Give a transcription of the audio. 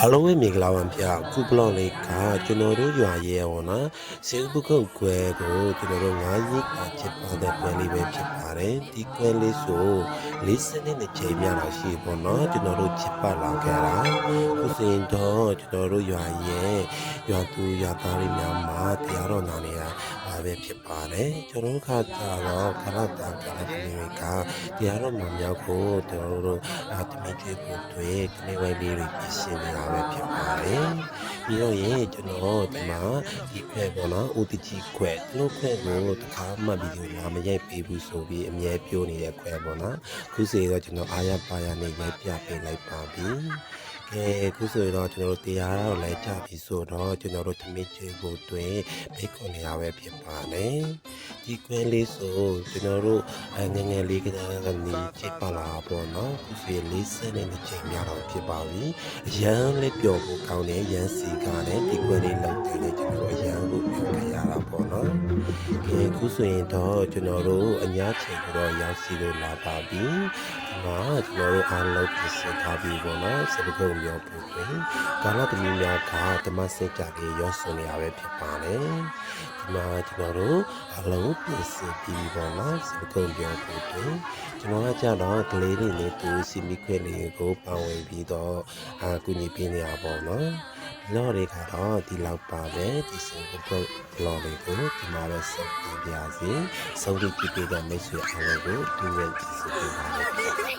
အားလုံးပဲမင်္ဂလာပါဗျာအခုဘလော့လေးကကျွန်တော်တို့ရွာရဲပေါ့နော်စေဘုကုတ်ကွဲကိုကျွန်တော်တို့9ရက်ဖြစ်ပါတဲ့ပွဲလေးပဲဖြစ်ပါတယ်ဒီကွဲလေးဆို42ချိန်များတော့ရှိပေါ့နော်ကျွန်တော်တို့ဖြစ်ပါလာခဲ့တာခုစဉ်တော့ကျွန်တော်တို့ရွာရဲရွာသူရွာသားတွေများမှာတရားတော်နာနေရပဲဖြစ်ပါတယ်ကျွန်တော်တို့ခါကြတော့ခရတာကလည်းတွေကတရားတော်မှာမြောက်ကိုကျွန်တော်တို့တမင်ကျွေးဖို့တွေ့တနေ့ဝိုင်းလေးတွေပြင်ဆင်နေတာပဲဖြစ်ပါတယ်ပြီးတော့ရေကျွန်တော်ဒီမှာဒီခွဲပေါ့နော် OTG ခွဲသူတို့ခွဲကိုတခါမှဗီဒီယိုလာမရိုက်ပေးဘူးဆိုပြီးအမြဲပြောနေတဲ့ခွဲပေါ့နော်ခုစီတော့ကျွန်တော်အားရပါရနဲ့ရိုက်ပြပေးလိုက်ပါပြီခုဆိုတော့ကျွန်တော်တို့တရားတော့လဲကြပြီဆိုတော့ကျွန်တော်တို့သမီးကျွေးဖို့တွေ့ဖိတ်ခေါ်နေရပဲဖြစ်ပါတယ်ဒီကွဲလေးဆိုကျွန်တော်တို့ငငယ်လေးကနေချိတ်ပါလာပေါ့နော်ခုဆို42ချိန်များတော့ဖြစ်ပါပြီအရန်လေးပျော်ဖို့ကောင်းတယ်ရန်စီကားတယ်ဒီကွဲလေးလောက်တယ်ကျွန်တော်အရန်ကိုပြောခဲ့ရတာပေါ့နော်ခုဆိုရင်တော့ကျွန်တော်တို့အညာချိန်ကိုတော့ရောက်စီလို့လာပါပြီဒီမှာကျွန်တော်တို့အားလုံးပြင်ဆင်ထားပြီပေါ့နော်စပကုတ်ရောပို့တယ်ကာလသမီးများကဓမ္မစကြာလေးရောဆွန်နေရပဲဖြစ်ပါတယ်ဒီမှာကျွန်တော်တို့အလုံးပြင်ဆင်ပြီးပေါ့နော်စပကုတ်ရောပို့တယ်ကျွန်တော်ကကြတော့ကလေးလေးနဲ့တူစီမီခွဲလေးကိုပါဝင်ပြီးတော့ကူညီပေးနေရပါတော့လော်တွေကတော့ဒီလောက်ပါပဲဒီစင်ပုတ်လော်လေးကိုဒီမှာပဲဆက်ပြပြစီဆုံးဖြတ်ပြတဲ့မိတ်ဆွေအားလုံးကိုဒီရက်ကြည့်စပေးပါမယ်